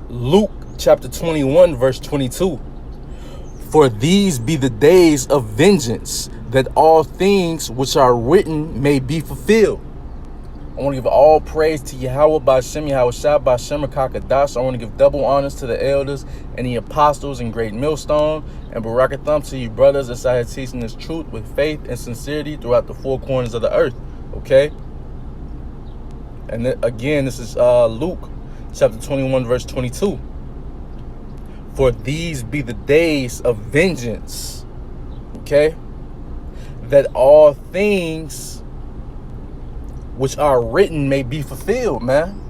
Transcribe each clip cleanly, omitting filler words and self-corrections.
Luke chapter 21, verse 22. For these be the days of vengeance, that all things which are written may be fulfilled. I want to give all praise to Yahweh B'Shem, Yahweh Shah B'Shem Kakadash. I want to give double honors to the elders and the apostles and great millstone. And Barakatham to you brothers as I had teaching this truth with faith and sincerity throughout the four corners of the earth. Okay? And again, this is Luke chapter 21, verse 22. For these be the days of vengeance, okay? That all things which are written may be fulfilled, man.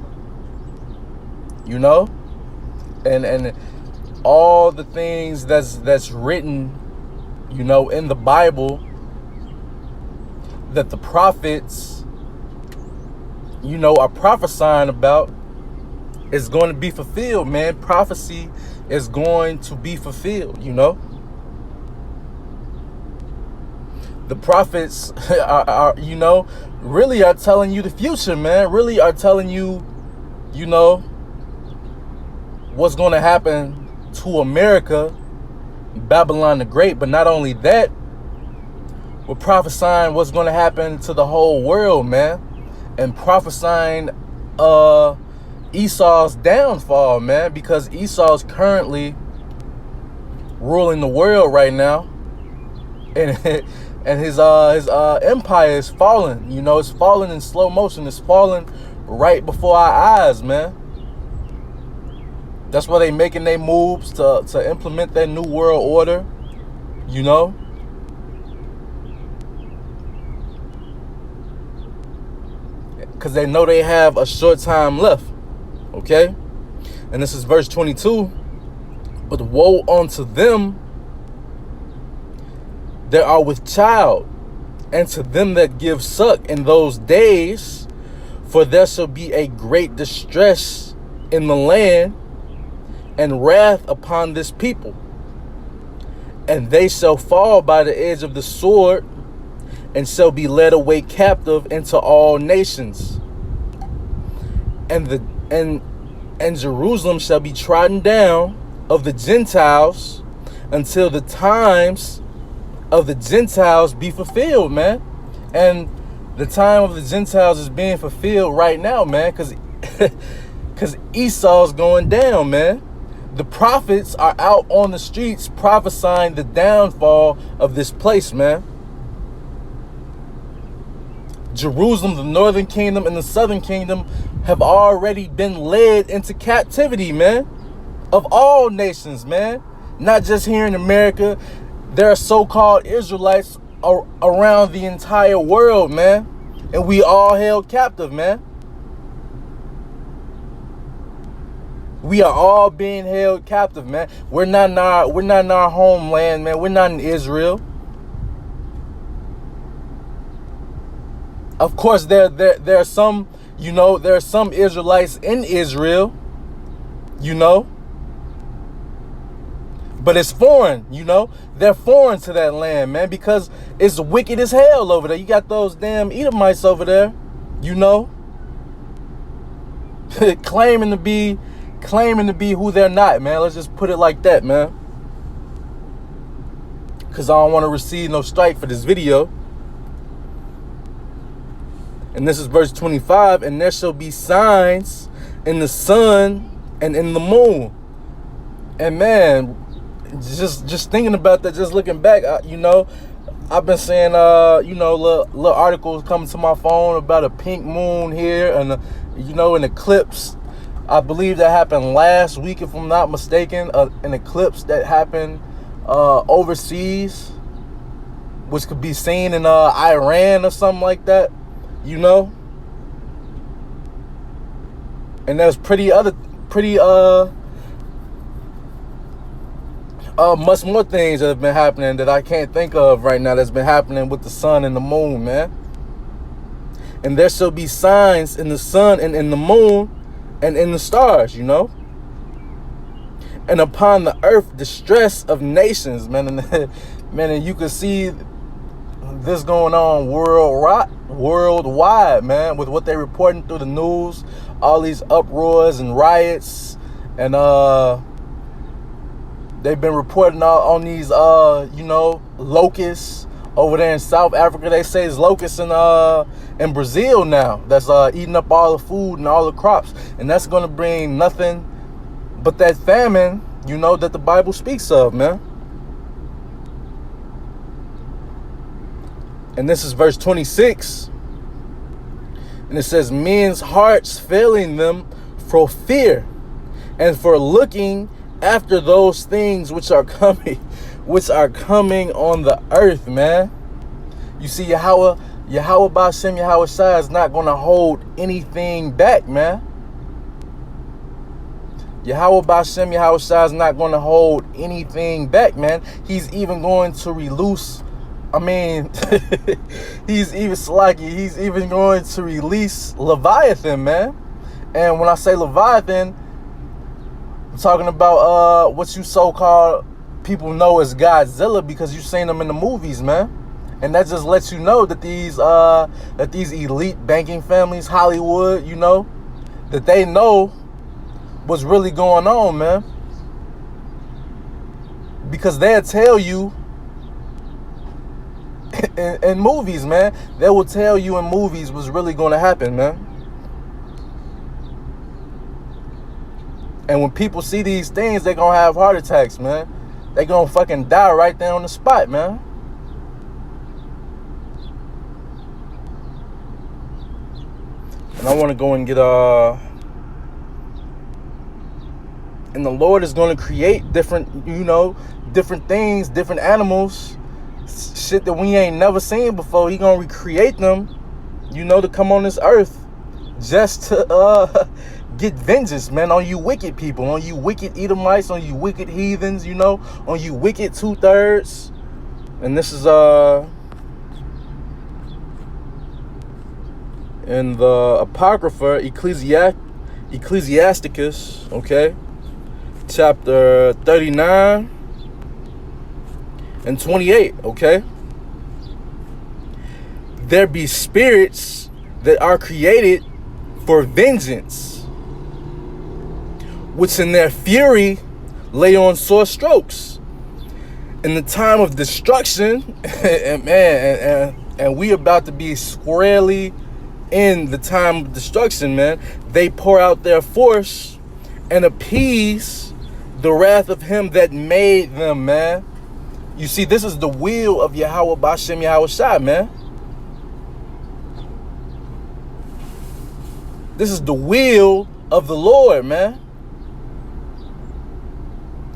You know? And all the things that's written, you know, in the Bible that the prophets, you know, are prophesying about is going to be fulfilled, man. Prophecy is going to be fulfilled, you know. The prophets are, you know, really are telling you the future, man. Really are telling you, you know, what's going to happen to America, Babylon the Great. But not only that, we're prophesying what's going to happen to the whole world, man. And prophesying Esau's downfall, man, because Esau's currently ruling the world right now, and his empire is falling. You know, it's falling in slow motion. It's falling right before our eyes, man. That's why they making their moves to implement that new world order. You know. Because they know they have a short time left. Okay? And this is verse 22. But woe unto them that are with child, and to them that give suck in those days, for there shall be a great distress in the land, and wrath upon this people. And they shall fall by the edge of the sword, and shall be led away captive into all nations. And Jerusalem shall be trodden down of the Gentiles until the times of the Gentiles be fulfilled, man. And the time of the Gentiles is being fulfilled right now, man, because Esau's going down, man. The prophets are out on the streets prophesying the downfall of this place, man. Jerusalem, the northern kingdom, and the southern kingdom have already been led into captivity, man. Of all nations, man. Not just here in America. There are so-called Israelites around the entire world, man. And we all held captive, man. We are all being held captive, man. We're not in our homeland, man. We're not in Israel. Of course, there are some, you know, there are some Israelites in Israel, you know. But it's foreign, you know. They're foreign to that land, man, because it's wicked as hell over there. You got those damn Edomites over there, you know, claiming to be who they're not, man. Let's just put it like that, man. Because I don't want to receive no strike for this video. And this is verse 25. And there shall be signs in the sun and in the moon. And man, just thinking about that, just looking back, you know, I've been saying, you know, little articles coming to my phone about a pink moon here and, you know, an eclipse. I believe that happened last week, if I'm not mistaken, an eclipse that happened overseas, which could be seen in Iran or something like that, you know. And there's much more things that have been happening that I can't think of right now that's been happening with the sun and the moon, man. And there shall be signs in the sun and in the moon and in the stars, you know. And upon the earth, distress of nations, man. And you can see this going on worldwide, man, with what they're reporting through the news, all these uproars and riots And they've been reporting on these locusts over there in South Africa. They say it's locusts in Brazil now that's eating up all the food and all the crops, and that's gonna bring nothing but that famine, that the Bible speaks of, man. And this is verse 26. And it says, men's hearts failing them for fear and for looking after those things which are coming on the earth, man. You see, Yahweh Ba'ashem Yahweh Shai is not going to hold anything back, man. Yahweh Ba'ashem Yahweh Shai is not going to hold anything back, man. He's even going to release, he's even going to release Leviathan, man. And when I say Leviathan, I'm talking about what you so-called people know as Godzilla, because you've seen them in the movies, man. And that just lets you know that these elite banking families, Hollywood, that they know what's really going on, man. Because they'll tell you in movies, man. They will tell you in movies what's really going to happen, man. And when people see these things, they're going to have heart attacks, man. They're going to fucking die right there on the spot, man. And I want to go and get and the Lord is going to create different things, different animals, shit that we ain't never seen before. He going to recreate them, to come on this earth just to get vengeance, man, on you wicked people, on you wicked Edomites, on you wicked heathens, on you wicked 2/3. And this is in the Apocrypha, Ecclesiasticus, okay, chapter 39 and 28, okay. There be spirits that are created for vengeance, which in their fury lay on sore strokes. In the time of destruction, and we about to be squarely in the time of destruction, man. They pour out their force and appease the wrath of him that made them, man. You see, this is the will of Yahweh Ba'ashem Yahweh Shai, man. This is the will of the Lord, man.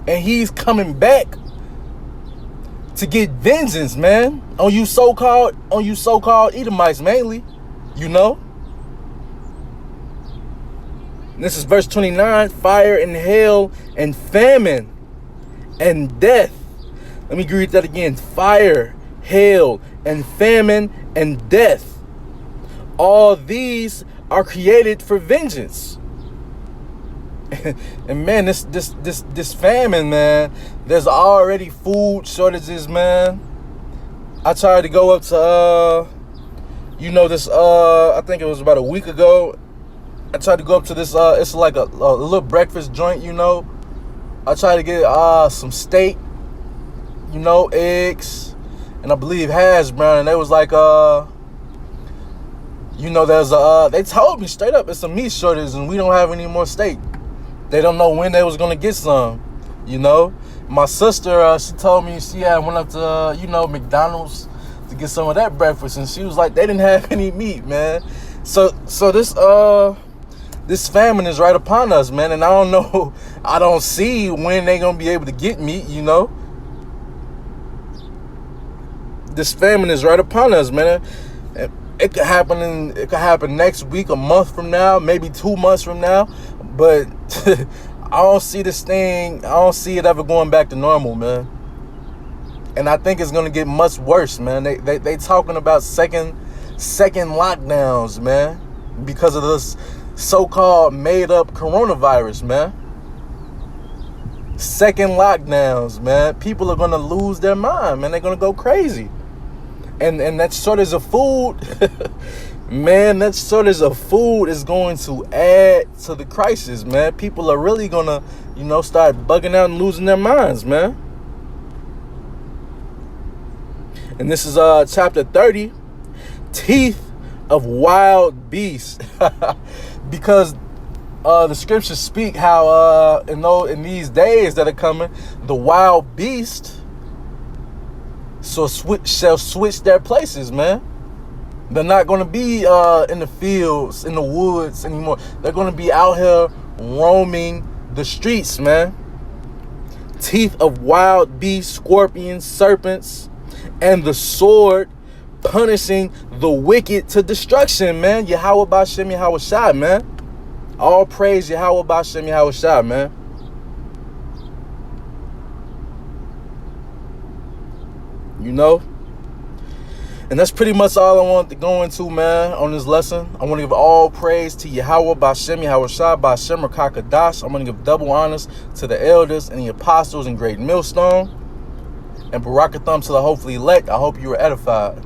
And he's coming back to get vengeance, man, on you so-called Edomites mainly, This is verse 29, fire and hail and famine and death. Let me read that again. Fire, hail, and famine and death. All these are created for vengeance. And man, this famine, man, there's already food shortages, man. I tried to go up to I think it was about a week ago. I tried to go up to this it's like a little breakfast joint, I tried to get some steak, eggs, and I believe hash brown, and they was like they told me straight up it's a meat shortage and we don't have any more steak. They don't know when they was gonna get some, My sister, she told me she had went up to McDonald's to get some of that breakfast, and she was like, they didn't have any meat, man. So this famine is right upon us, man, and I don't know, I don't see when they gonna be able to get meat, This famine is right upon us, man. It could happen next week, a month from now, maybe 2 months from now, but I don't see it ever going back to normal, man. And I think it's gonna get much worse, man. They talking about second lockdowns, man, because of this so-called made-up coronavirus, man. Second lockdowns, man. People are gonna lose their mind, man. They're gonna go crazy. And that shortage of food, Man, that shortage of food is going to add to the crisis, man. People are really gonna, start bugging out and losing their minds, man. And this is chapter 30, teeth of wild beasts. Because the scriptures speak how in these days that are coming, the wild beast shall switch their places, man. They're not going to be in the fields, in the woods anymore. They're going to be out here roaming the streets, man. Teeth of wild beasts, scorpions, serpents, and the sword punishing the wicked to destruction, man. Yahweh Bashem Yahweh Shai, man. All praise Yahweh Bashem Yahweh Shai, man. And that's pretty much all I wanted to go into, man, on this lesson. I want to give all praise to Yahweh Bashem Yahweh Shai, Bashem Rakakadash. I'm going to give double honors to the elders and the apostles in Great Millstone. And Barakatham to the hopefully elect. I hope you were edified.